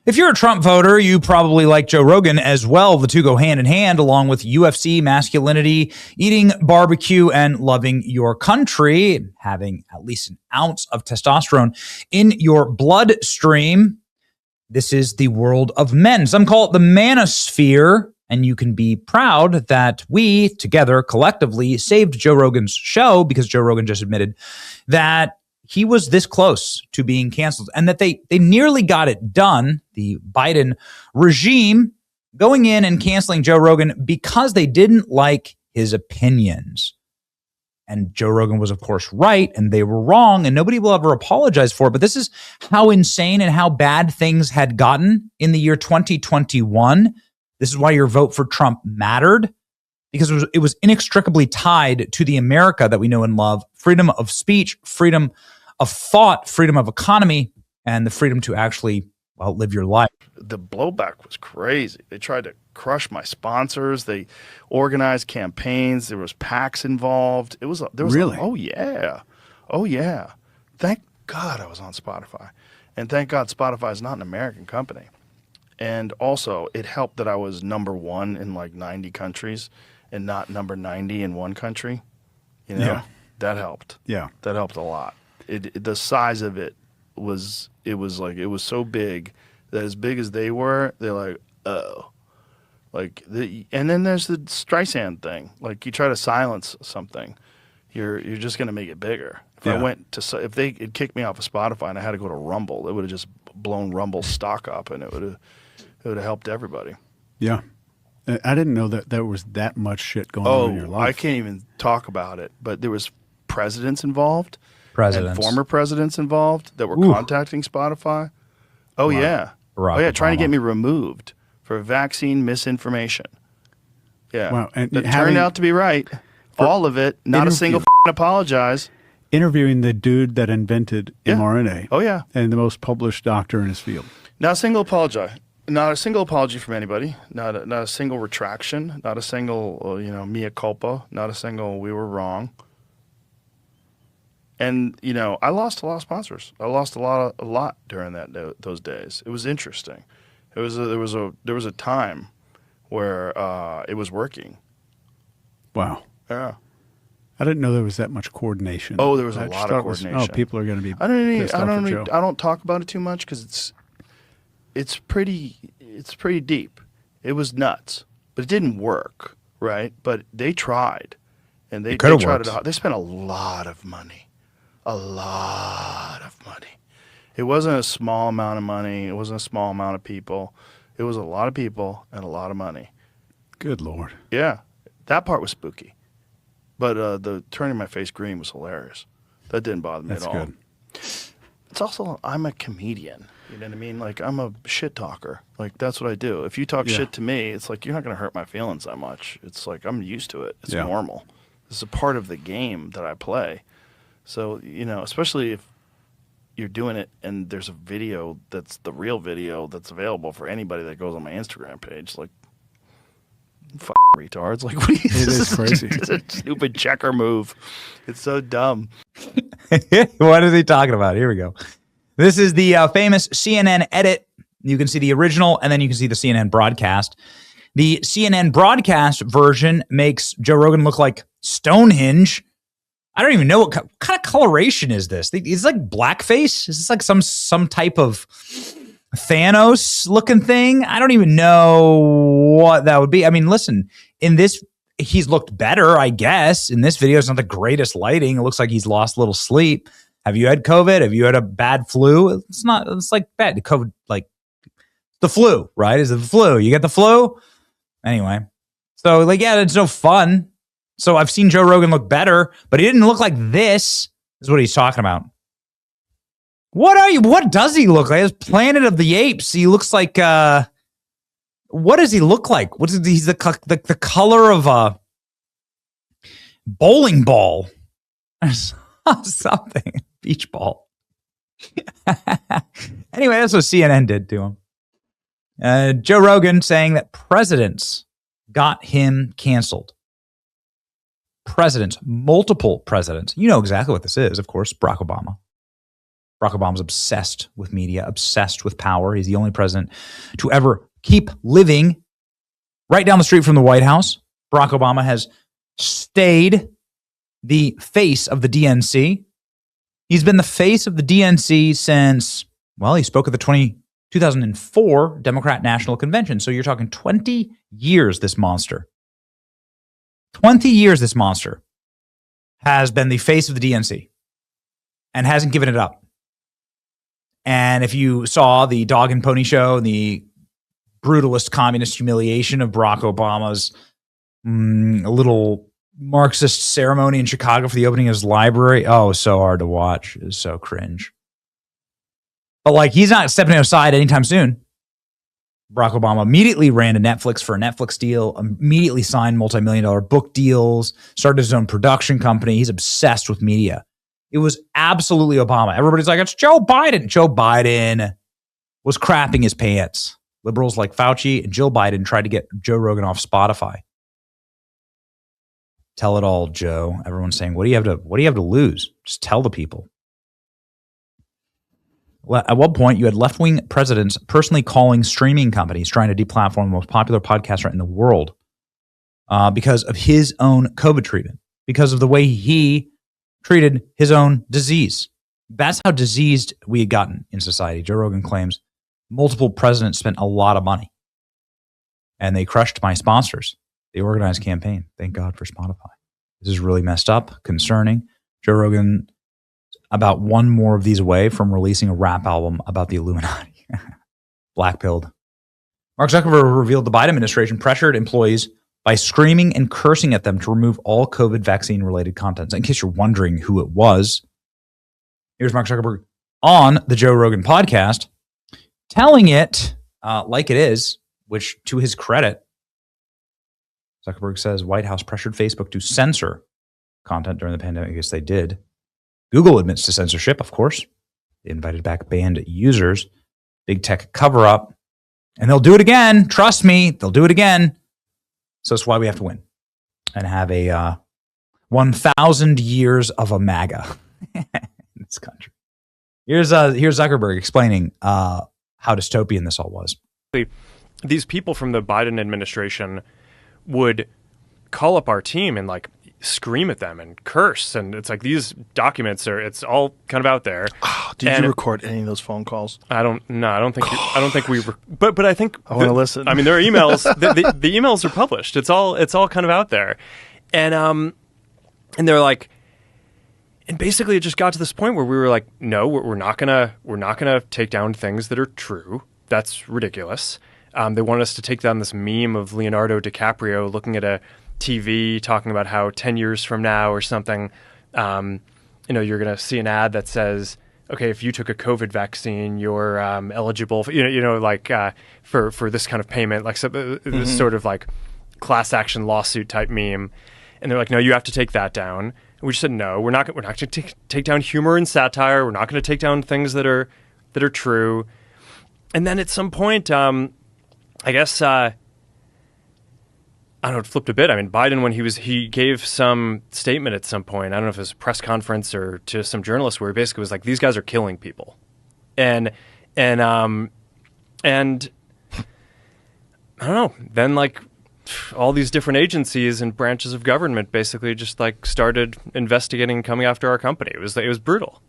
If you're a Trump voter, you probably like Joe Rogan as well. The two go hand in hand, along with UFC, masculinity, eating barbecue, and loving your country, having at least an ounce of testosterone in your bloodstream. This is the world of men. Some call it the manosphere, and you can be proud that we together collectively saved Joe Rogan's show, because Joe Rogan just admitted that he was this close to being canceled, and that they nearly got it done, the Biden regime going in and canceling Joe Rogan because they didn't like his opinions. And Joe Rogan was, of course, right, and they were wrong, and nobody will ever apologize for it. But this is how insane and how bad things had gotten in the year 2021. This is why your vote for Trump mattered, because it was inextricably tied to the America that we know and love: freedom of speech, freedom of thought, freedom of economy, and the freedom to actually, well, live your life. The blowback was crazy. They tried to crush my sponsors. They organized campaigns. There was PACs involved. Really? Oh yeah. Thank God I was on Spotify, and thank God Spotify is not an American company. And also, it helped that I was #1 in like 90 countries and not number 90 in one country. You know, that helped. Yeah, that helped a lot. The size of it was so big that as big as they were, they're like, oh, and then there's the Streisand thing. Like, you try to silence something, you're just gonna make it bigger. If they had kicked me off of Spotify and I had to go to Rumble, it would have just blown Rumble's stock up, and it would have helped everybody. Yeah. I didn't know that there was that much shit going on in your life. I can't even talk about it, but there was presidents involved. Presidents. And former presidents involved that were contacting Spotify. Oh, wow. Yeah. Barack Obama. Trying to get me removed for vaccine misinformation. Yeah. Wow. And that turned out to be right. All of it. Not a single apologize. Interviewing the dude that invented mRNA. Oh, yeah. And the most published doctor in his field. Not a single apology. Not a single apology from anybody. Not a single retraction. Not a single, mea culpa. Not a single we were wrong. And, I lost a lot of sponsors. I lost a lot during those days. It was interesting. There was a time where it was working. Wow. Yeah. I didn't know there was that much coordination. Oh, there was a lot of coordination. People are going to be. I don't talk about it too much because it's pretty deep. It was nuts, but it didn't work, right? But they tried, and they tried it. They spent a lot of money. A lot of money. It wasn't a small amount of money. It wasn't a small amount of people. It was a lot of people and a lot of money. Good Lord. Yeah. That part was spooky. But the turning my face green was hilarious. That didn't bother me at all. That's good. It's also, I'm a comedian. You know what I mean? Like, I'm a shit talker. Like, that's what I do. If you talk shit to me, it's like, you're not going to hurt my feelings that much. It's like, I'm used to it. It's normal. It's a part of the game that I play. So, especially if you're doing it and there's a video that's the real video that's available for anybody that goes on my Instagram page, like, retards. Like, what it is crazy. It's a stupid checker move. It's so dumb. What is he talking about? Here we go. This is the famous CNN edit. You can see the original, and then you can see the CNN broadcast. The CNN broadcast version makes Joe Rogan look like Stonehenge. I don't even know what kind of coloration is this. It's like blackface. Is this like some type of Thanos looking thing? I don't even know what that would be. I mean, listen, in this, he's looked better, I guess. In this video, it's not the greatest lighting. It looks like he's lost a little sleep. Have you had COVID? Have you had a bad flu? It's like bad. COVID, like the flu, right? Is it the flu? You get the flu? Anyway. So like, yeah, it's no fun. So I've seen Joe Rogan look better, but he didn't look like this. Is what he's talking about. What does he look like? It's Planet of the Apes. He looks like, what does he look like? He's the color of a bowling ball. Something. Beach ball. Anyway, that's what CNN did to him. Joe Rogan saying that presidents got him canceled. Presidents, multiple presidents. You know exactly what this is, of course, Barack Obama. Barack Obama's obsessed with media, obsessed with power. He's the only president to ever keep living right down the street from the White House. Barack Obama has stayed the face of the DNC. He's been the face of the DNC since, well, he spoke at the 2004 Democrat National Convention. So you're talking 20 years, this monster. 20 years this monster has been the face of the DNC and hasn't given it up. And if you saw the dog and pony show and the brutalist communist humiliation of Barack Obama's a little Marxist ceremony in Chicago for the opening of his library, oh, so hard to watch. It's so cringe. But like, he's not stepping aside anytime soon. Barack Obama immediately ran to Netflix for a Netflix deal, immediately signed multi-million-dollar book deals, started his own production company. He's obsessed with media. It was absolutely Obama. Everybody's like, it's Joe Biden. Joe Biden was crapping his pants. Liberals like Fauci and Jill Biden tried to get Joe Rogan off Spotify. Tell it all, Joe. Everyone's saying, what do you have to lose? Just tell the people. At one point, you had left-wing presidents personally calling streaming companies trying to deplatform the most popular podcaster in the world because of his own COVID treatment, because of the way he treated his own disease. That's how diseased we had gotten in society. Joe Rogan claims multiple presidents spent a lot of money and they crushed my sponsors. The organized campaign. Thank God for Spotify. This is really messed up, concerning. Joe Rogan about one more of these away from releasing a rap album about the Illuminati. Black-pilled. Mark Zuckerberg revealed the Biden administration pressured employees by screaming and cursing at them to remove all COVID vaccine-related content. In case you're wondering who it was, here's Mark Zuckerberg on the Joe Rogan podcast, telling it like it is, which to his credit, Zuckerberg says White House pressured Facebook to censor content during the pandemic. I guess they did. Google admits to censorship, of course. They invited back banned users. Big tech cover-up. And they'll do it again. Trust me, they'll do it again. So that's why we have to win and have a 1,000 years of a MAGA in this country. Here's Zuckerberg explaining how dystopian this all was. These people from the Biden administration would call up our team and like scream at them and curse, and it's like these documents it's all kind of out there. Did you record any of those phone calls? I don't think we but I think I want to listen. I mean, there are emails. the emails are published. It's all kind of out there, and they're like, and basically it just got to this point where we were like, no, we're not gonna take down things that are true. That's ridiculous. They wanted us to take down this meme of Leonardo DiCaprio looking at a TV talking about how 10 years from now or something, you're going to see an ad that says, okay, if you took a COVID vaccine, you're eligible for, for this kind of payment, like this sort of like class action lawsuit type meme. And they're like, no, you have to take that down. And we just said, no, we're not going to take down humor and satire. We're not going to take down things that are true. And then at some point, I guess, I don't know, it flipped a bit. I mean, Biden, when he gave some statement at some point, I don't know if it was a press conference or to some journalists, where he basically was like, these guys are killing people. And I don't know, then like all these different agencies and branches of government basically just like started investigating and coming after our company. It was brutal.